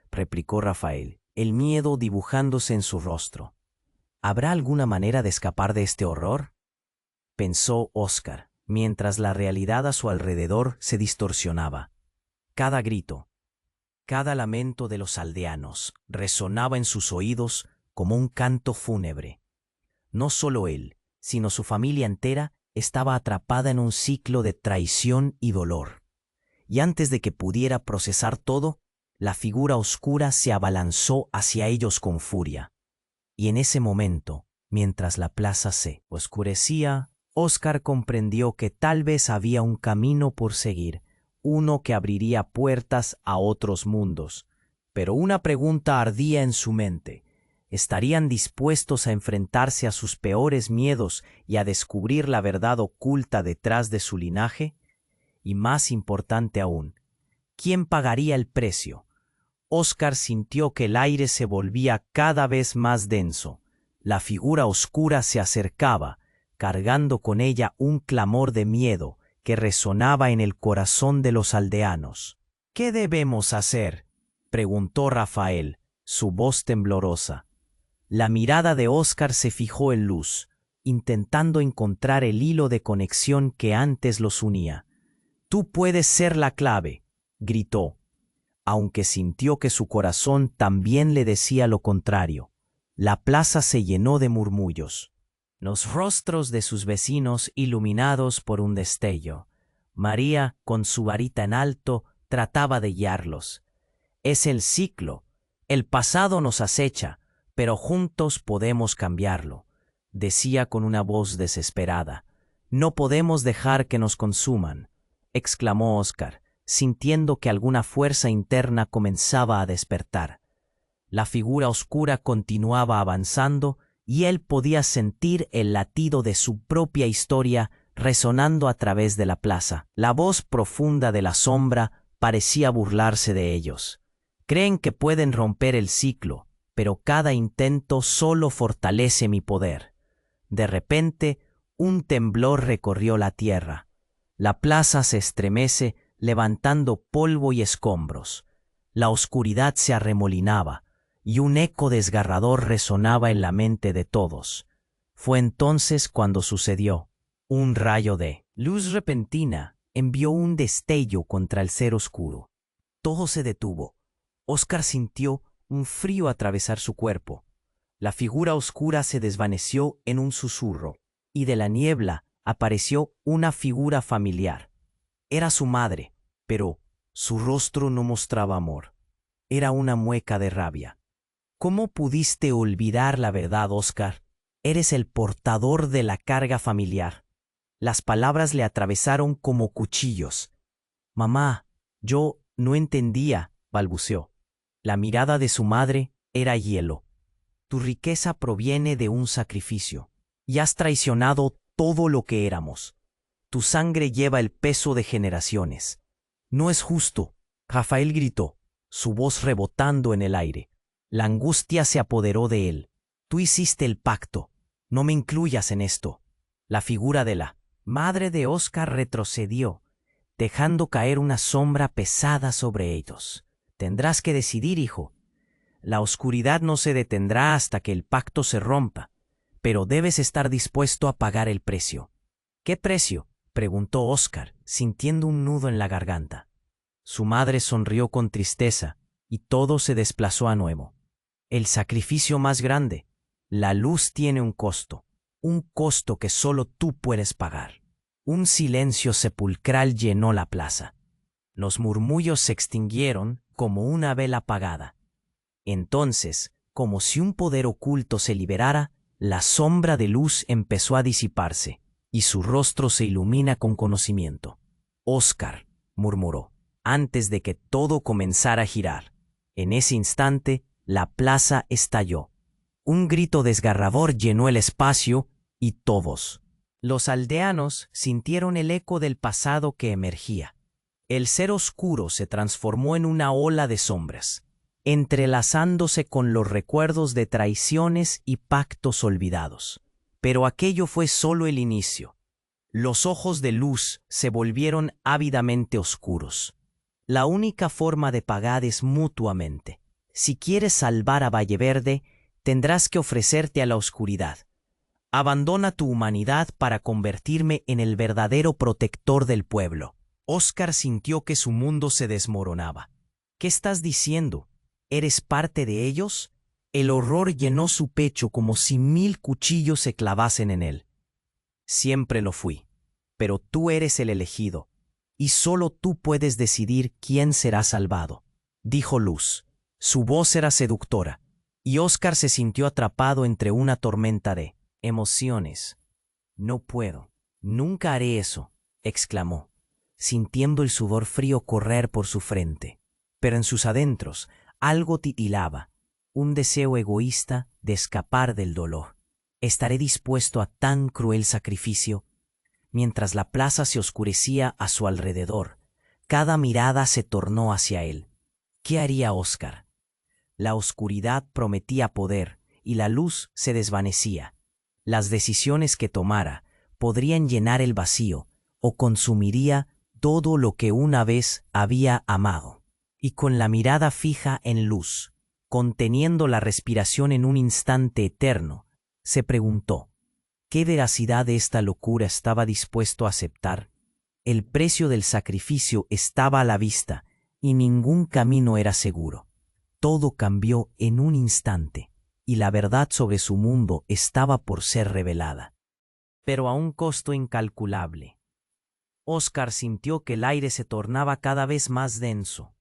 replicó Rafael, el miedo dibujándose en su rostro. ¿Habrá alguna manera de escapar de este horror?, pensó Oscar, mientras la realidad a su alrededor se distorsionaba. Cada grito, cada lamento de los aldeanos resonaba en sus oídos como un canto fúnebre. No solo él, sino su familia entera estaba atrapada en un ciclo de traición y dolor. Y antes de que pudiera procesar todo, la figura oscura se abalanzó hacia ellos con furia. Y en ese momento, mientras la plaza se oscurecía, Oscar comprendió que tal vez había un camino por seguir, uno que abriría puertas a otros mundos. Pero una pregunta ardía en su mente. ¿Estarían dispuestos a enfrentarse a sus peores miedos y a descubrir la verdad oculta detrás de su linaje? Y más importante aún, ¿quién pagaría el precio? Oscar sintió que el aire se volvía cada vez más denso. La figura oscura se acercaba, cargando con ella un clamor de miedo que resonaba en el corazón de los aldeanos. ¿Qué debemos hacer?, preguntó Rafael, su voz temblorosa. La mirada de Oscar se fijó en Luz, intentando encontrar el hilo de conexión que antes los unía. «Tú puedes ser la clave», gritó, aunque sintió que su corazón también le decía lo contrario. La plaza se llenó de murmullos, los rostros de sus vecinos iluminados por un destello. María, con su varita en alto, trataba de guiarlos. «Es el ciclo. El pasado nos acecha, pero juntos podemos cambiarlo», decía con una voz desesperada. «No podemos dejar que nos consuman», exclamó Oscar, sintiendo que alguna fuerza interna comenzaba a despertar. La figura oscura continuaba avanzando y él podía sentir el latido de su propia historia resonando a través de la plaza. La voz profunda de la sombra parecía burlarse de ellos. «Creen que pueden romper el ciclo, pero cada intento solo fortalece mi poder». De repente, un temblor recorrió la tierra. La plaza se estremece, levantando polvo y escombros. La oscuridad se arremolinaba, y un eco desgarrador resonaba en la mente de todos. Fue entonces cuando sucedió. Un rayo de luz repentina envió un destello contra el ser oscuro. Todo se detuvo. Oscar sintió un frío atravesar su cuerpo. La figura oscura se desvaneció en un susurro, y de la niebla apareció una figura familiar. Era su madre, pero su rostro no mostraba amor. Era una mueca de rabia. «¿Cómo pudiste olvidar la verdad, Oscar? Eres el portador de la carga familiar». Las palabras le atravesaron como cuchillos. «Mamá, yo no entendía», balbuceó. La mirada de su madre era hielo. «Tu riqueza proviene de un sacrificio, y has traicionado todo lo que éramos. Tu sangre lleva el peso de generaciones. No es justo», Rafael gritó, su voz rebotando en el aire. La angustia se apoderó de él. «Tú hiciste el pacto. No me incluyas en esto». La figura de la madre de Oscar retrocedió, dejando caer una sombra pesada sobre ellos. «Tendrás que decidir, hijo. La oscuridad no se detendrá hasta que el pacto se rompa, pero debes estar dispuesto a pagar el precio». «¿Qué precio?», preguntó Oscar, sintiendo un nudo en la garganta. Su madre sonrió con tristeza, y todo se desplazó a nuevo. «El sacrificio más grande. La luz tiene un costo que solo tú puedes pagar». Un silencio sepulcral llenó la plaza. Los murmullos se extinguieron como una vela apagada. Entonces, como si un poder oculto se liberara, la sombra de luz empezó a disiparse, y su rostro se ilumina con conocimiento. «Oscar», murmuró, antes de que todo comenzara a girar. En ese instante, la plaza estalló. Un grito desgarrador llenó el espacio y todos, los aldeanos, sintieron el eco del pasado que emergía. El ser oscuro se transformó en una ola de sombras, entrelazándose con los recuerdos de traiciones y pactos olvidados. Pero aquello fue solo el inicio. Los ojos de Luz se volvieron ávidamente oscuros. La única forma de pagar es mutuamente. Si quieres salvar a Valleverde, tendrás que ofrecerte a la oscuridad. Abandona tu humanidad para convertirme en el verdadero protector del pueblo. Oscar sintió que su mundo se desmoronaba. ¿Qué estás diciendo? ¿Eres parte de ellos? El horror llenó su pecho como si 1000 cuchillos se clavasen en él. Siempre lo fui, pero tú eres el elegido, y solo tú puedes decidir quién será salvado, dijo Luz. Su voz era seductora, y Oscar se sintió atrapado entre una tormenta de emociones. No puedo, nunca haré eso, exclamó, sintiendo el sudor frío correr por su frente. Pero en sus adentros algo titilaba, un deseo egoísta de escapar del dolor. ¿Estaré dispuesto a tan cruel sacrificio? Mientras la plaza se oscurecía a su alrededor, cada mirada se tornó hacia él. ¿Qué haría Oscar? La oscuridad prometía poder y la luz se desvanecía. Las decisiones que tomara podrían llenar el vacío o consumiría todo lo que una vez había amado. Y con la mirada fija en Luz, conteniendo la respiración en un instante eterno, se preguntó, ¿qué veracidad de esta locura estaba dispuesto a aceptar? El precio del sacrificio estaba a la vista y ningún camino era seguro. Todo cambió en un instante y la verdad sobre su mundo estaba por ser revelada. Pero a un costo incalculable. Oscar sintió que el aire se tornaba cada vez más denso.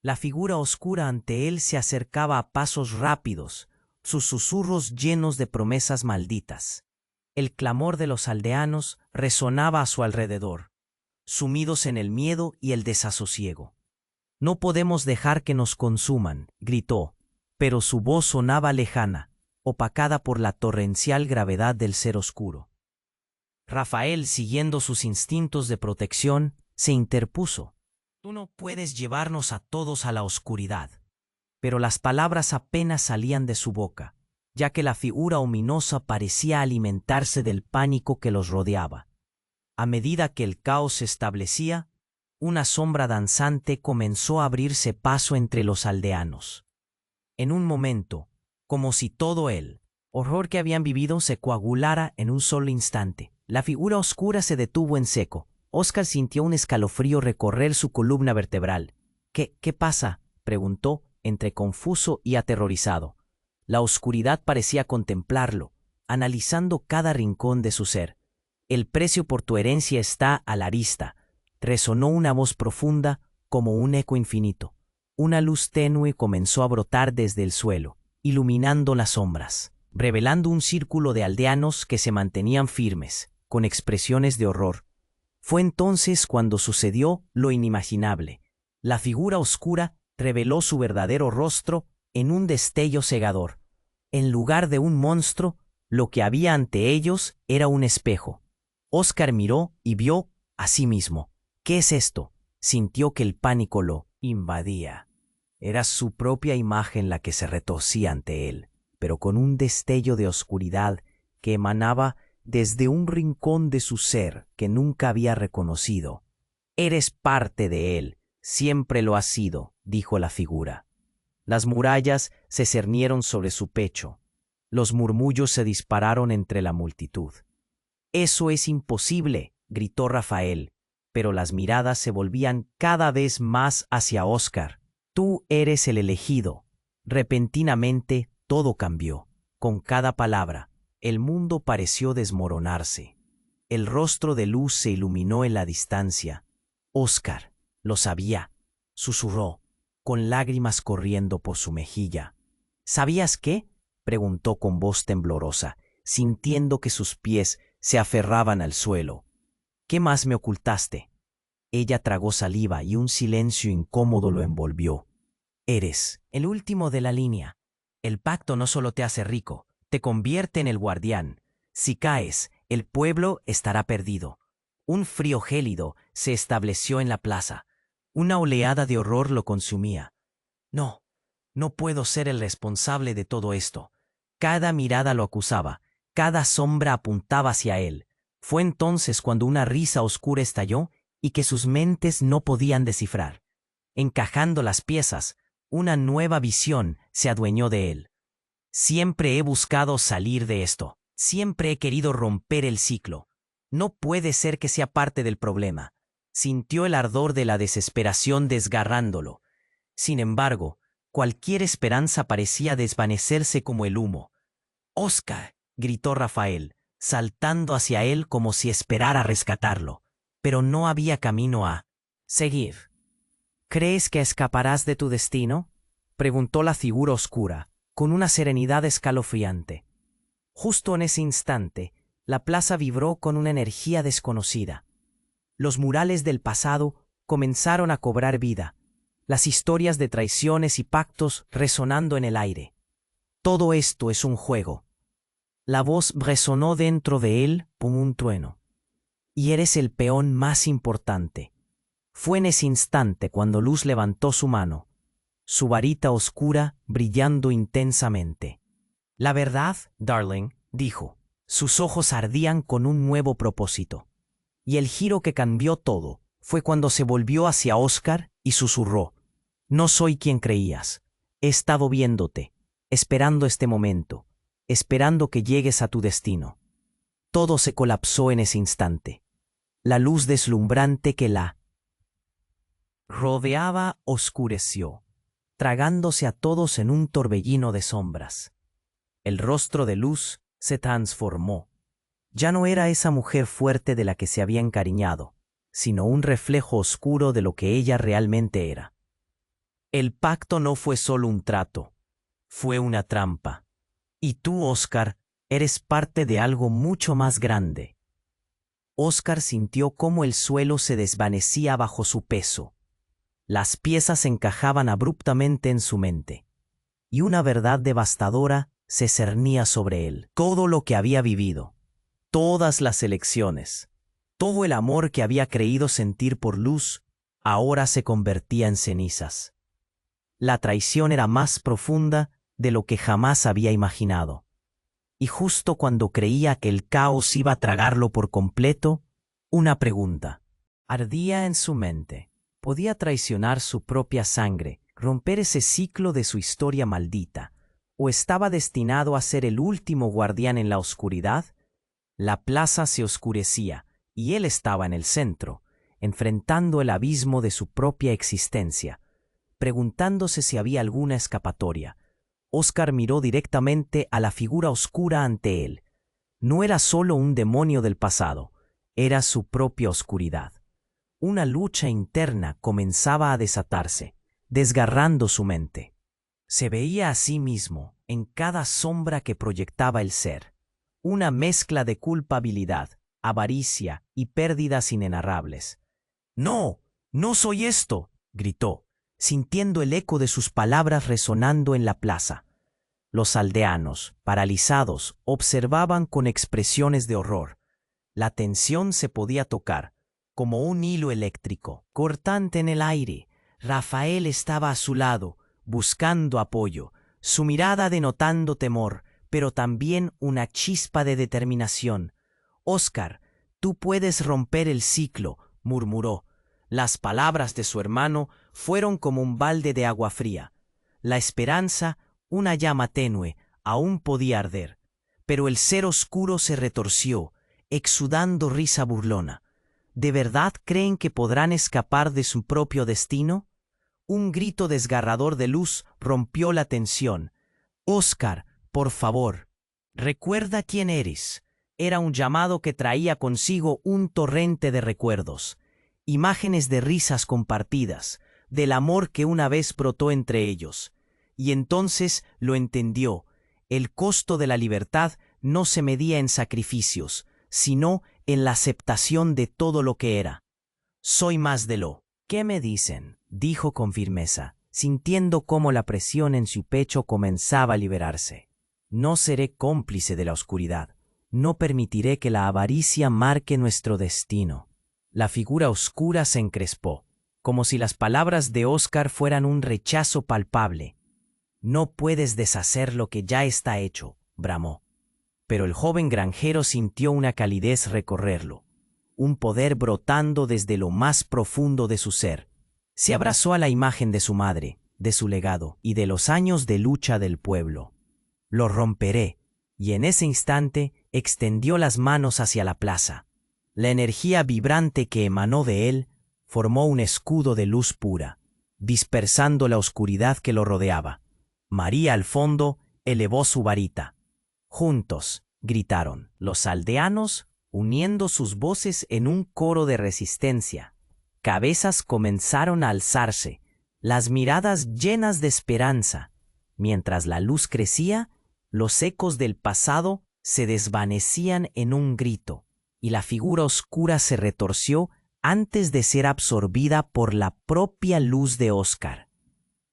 La figura oscura ante él se acercaba a pasos rápidos, sus susurros llenos de promesas malditas. El clamor de los aldeanos resonaba a su alrededor, sumidos en el miedo y el desasosiego. No podemos dejar que nos consuman, gritó, pero su voz sonaba lejana, opacada por la torrencial gravedad del ser oscuro. Rafael, siguiendo sus instintos de protección, se interpuso. Tú no puedes llevarnos a todos a la oscuridad. Pero las palabras apenas salían de su boca, ya que la figura ominosa parecía alimentarse del pánico que los rodeaba. A medida que el caos se establecía, una sombra danzante comenzó a abrirse paso entre los aldeanos. En un momento, como si todo el horror que habían vivido se coagulara en un solo instante, la figura oscura se detuvo en seco. Oscar sintió un escalofrío recorrer su columna vertebral. ¿Qué pasa?, preguntó, entre confuso y aterrorizado. La oscuridad parecía contemplarlo, analizando cada rincón de su ser. El precio por tu herencia está a la vista, resonó una voz profunda como un eco infinito. Una luz tenue comenzó a brotar desde el suelo, iluminando las sombras, revelando un círculo de aldeanos que se mantenían firmes, con expresiones de horror. Fue entonces cuando sucedió lo inimaginable. La figura oscura reveló su verdadero rostro en un destello cegador. En lugar de un monstruo, lo que había ante ellos era un espejo. Oscar miró y vio a sí mismo. ¿Qué es esto? Sintió que el pánico lo invadía. Era su propia imagen la que se retorcía ante él, pero con un destello de oscuridad que emanaba desde un rincón de su ser que nunca había reconocido. Eres parte de él, siempre lo has sido, dijo la figura. Las murallas se cernieron sobre su pecho. Los murmullos se dispararon entre la multitud. Eso es imposible, gritó Rafael, pero las miradas se volvían cada vez más hacia Oscar. Tú eres el elegido. Repentinamente todo cambió. Con cada palabra, el mundo pareció desmoronarse. El rostro de Luz se iluminó en la distancia. Oscar, lo sabía, susurró, con lágrimas corriendo por su mejilla. ¿Sabías qué?, preguntó con voz temblorosa, sintiendo que sus pies se aferraban al suelo. ¿Qué más me ocultaste? Ella tragó saliva y un silencio incómodo lo envolvió. Eres el último de la línea. El pacto no solo te hace rico, te convierte en el guardián. Si caes, el pueblo estará perdido. Un frío gélido se estableció en la plaza. Una oleada de horror lo consumía. No, no puedo ser el responsable de todo esto. Cada mirada lo acusaba, cada sombra apuntaba hacia él. Fue entonces cuando una risa oscura estalló y que sus mentes no podían descifrar. Encajando las piezas, una nueva visión se adueñó de él. Siempre he buscado salir de esto. Siempre he querido romper el ciclo. No puede ser que sea parte del problema. Sintió el ardor de la desesperación desgarrándolo. Sin embargo, cualquier esperanza parecía desvanecerse como el humo. «¡Oscar!», gritó Rafael, saltando hacia él como si esperara rescatarlo. Pero no había camino a seguir. «¿Crees que escaparás de tu destino?», preguntó la figura oscura, con una serenidad escalofriante. Justo en ese instante, la plaza vibró con una energía desconocida. Los murales del pasado comenzaron a cobrar vida, las historias de traiciones y pactos resonando en el aire. «Todo esto es un juego». La voz resonó dentro de él como un trueno. «Y eres el peón más importante». Fue en ese instante cuando Luz levantó su mano, su varita oscura brillando intensamente. «La verdad, darling», dijo. Sus ojos ardían con un nuevo propósito. Y el giro que cambió todo fue cuando se volvió hacia Oscar y susurró: «No soy quien creías. He estado viéndote, esperando este momento, esperando que llegues a tu destino». Todo se colapsó en ese instante. La luz deslumbrante que la rodeaba oscureció, tragándose a todos en un torbellino de sombras. El rostro de Luz se transformó. Ya no era esa mujer fuerte de la que se había encariñado, sino un reflejo oscuro de lo que ella realmente era. El pacto no fue solo un trato, fue una trampa. Y tú, Oscar, eres parte de algo mucho más grande. Oscar sintió cómo el suelo se desvanecía bajo su peso. Las piezas encajaban abruptamente en su mente, y una verdad devastadora se cernía sobre él. Todo lo que había vivido, todas las elecciones, todo el amor que había creído sentir por Luz, ahora se convertía en cenizas. La traición era más profunda de lo que jamás había imaginado. Y justo cuando creía que el caos iba a tragarlo por completo, una pregunta ardía en su mente. ¿Podía traicionar su propia sangre, romper ese ciclo de su historia maldita? ¿O estaba destinado a ser el último guardián en la oscuridad? La plaza se oscurecía, y él estaba en el centro, enfrentando el abismo de su propia existencia, preguntándose si había alguna escapatoria. Oscar miró directamente a la figura oscura ante él. No era solo un demonio del pasado, era su propia oscuridad. Una lucha interna comenzaba a desatarse, desgarrando su mente. Se veía a sí mismo en cada sombra que proyectaba el ser, una mezcla de culpabilidad, avaricia y pérdidas inenarrables. «¡No! ¡No soy esto!», gritó, sintiendo el eco de sus palabras resonando en la plaza. Los aldeanos, paralizados, observaban con expresiones de horror. La tensión se podía tocar, como un hilo eléctrico, cortante en el aire. Rafael estaba a su lado, buscando apoyo, su mirada denotando temor, pero también una chispa de determinación. «Oscar, tú puedes romper el ciclo», murmuró. Las palabras de su hermano fueron como un balde de agua fría. La esperanza, una llama tenue, aún podía arder, pero el ser oscuro se retorció, exudando risa burlona. ¿De verdad creen que podrán escapar de su propio destino? Un grito desgarrador de Luz rompió la tensión. «Oscar, por favor, recuerda quién eres». Era un llamado que traía consigo un torrente de recuerdos, imágenes de risas compartidas, del amor que una vez brotó entre ellos. Y entonces lo entendió. El costo de la libertad no se medía en sacrificios, sino en la aceptación de todo lo que era. «Soy más de lo que me dicen», dijo con firmeza, sintiendo cómo la presión en su pecho comenzaba a liberarse. «No seré cómplice de la oscuridad. No permitiré que la avaricia marque nuestro destino». La figura oscura se encrespó, como si las palabras de Oscar fueran un rechazo palpable. «No puedes deshacer lo que ya está hecho», bramó. pero el joven granjero sintió una calidez recorrerlo, un poder brotando desde lo más profundo de su ser. Se abrazó a la imagen de su madre, de su legado y de los años de lucha del pueblo. Lo romperé, y en ese instante extendió las manos hacia la plaza. La energía vibrante que emanó de él formó un escudo de luz pura, dispersando la oscuridad que lo rodeaba. María al fondo elevó su varita. Juntos, gritaron los aldeanos, uniendo sus voces en un coro de resistencia. Cabezas comenzaron a alzarse, las miradas llenas de esperanza. Mientras la luz crecía, los ecos del pasado se desvanecían en un grito, y la figura oscura se retorció antes de ser absorbida por la propia luz de Óscar.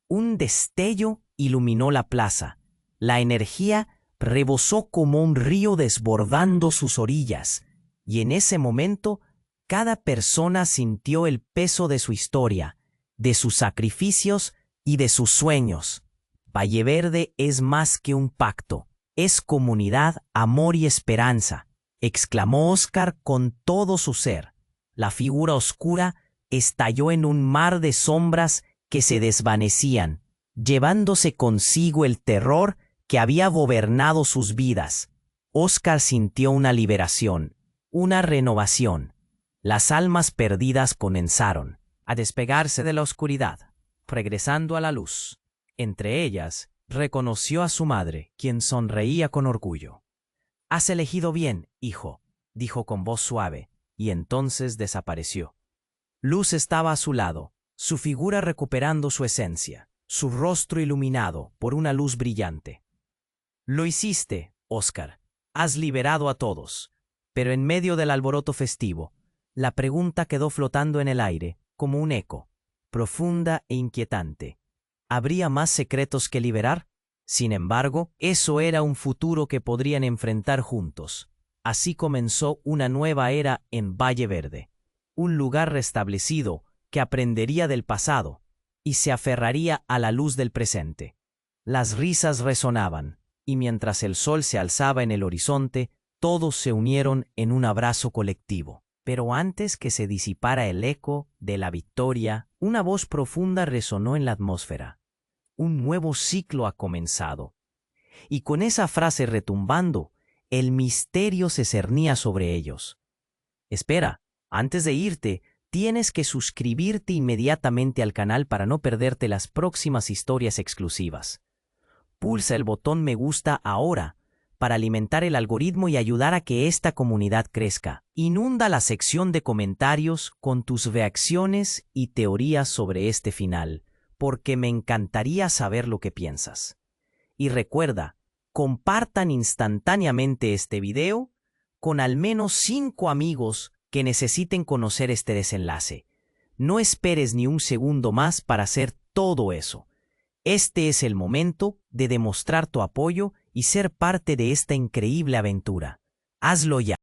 Un destello iluminó la plaza. La energía rebosó como un río desbordando sus orillas, y en ese momento cada persona sintió el peso de su historia, de sus sacrificios y de sus sueños. Valle Verde es más que un pacto, es comunidad, amor y esperanza, exclamó Óscar con todo su ser. La figura oscura estalló en un mar de sombras que se desvanecían, llevándose consigo el terror que había gobernado sus vidas. Óscar sintió una liberación, una renovación. Las almas perdidas comenzaron a despegarse de la oscuridad, regresando a la luz. Entre ellas, reconoció a su madre, quien sonreía con orgullo. «Has elegido bien, hijo», dijo con voz suave, y entonces desapareció. Luz estaba a su lado, su figura recuperando su esencia, su rostro iluminado por una luz brillante. «Lo hiciste, Óscar. Has liberado a todos». Pero en medio del alboroto festivo, la pregunta quedó flotando en el aire, como un eco, profunda e inquietante. ¿Habría más secretos que liberar? Sin embargo, eso era un futuro que podrían enfrentar juntos. Así comenzó una nueva era en Valle Verde, un lugar restablecido que aprendería del pasado y se aferraría a la luz del presente. Las risas resonaban, y mientras el sol se alzaba en el horizonte, todos se unieron en un abrazo colectivo. Pero antes que se disipara el eco de la victoria, una voz profunda resonó en la atmósfera. Un nuevo ciclo ha comenzado. Y con esa frase retumbando, el misterio se cernía sobre ellos. Espera, antes de irte, tienes que suscribirte inmediatamente al canal para no perderte las próximas historias exclusivas. Pulsa el botón me gusta ahora para alimentar el algoritmo y ayudar a que esta comunidad crezca. Inunda la sección de comentarios con tus reacciones y teorías sobre este final, porque me encantaría saber lo que piensas. Y recuerda, compartan instantáneamente este video con al menos 5 amigos que necesiten conocer este desenlace. No esperes ni un segundo más para hacer todo eso. Este es el momento de demostrar tu apoyo y ser parte de esta increíble aventura. Hazlo ya.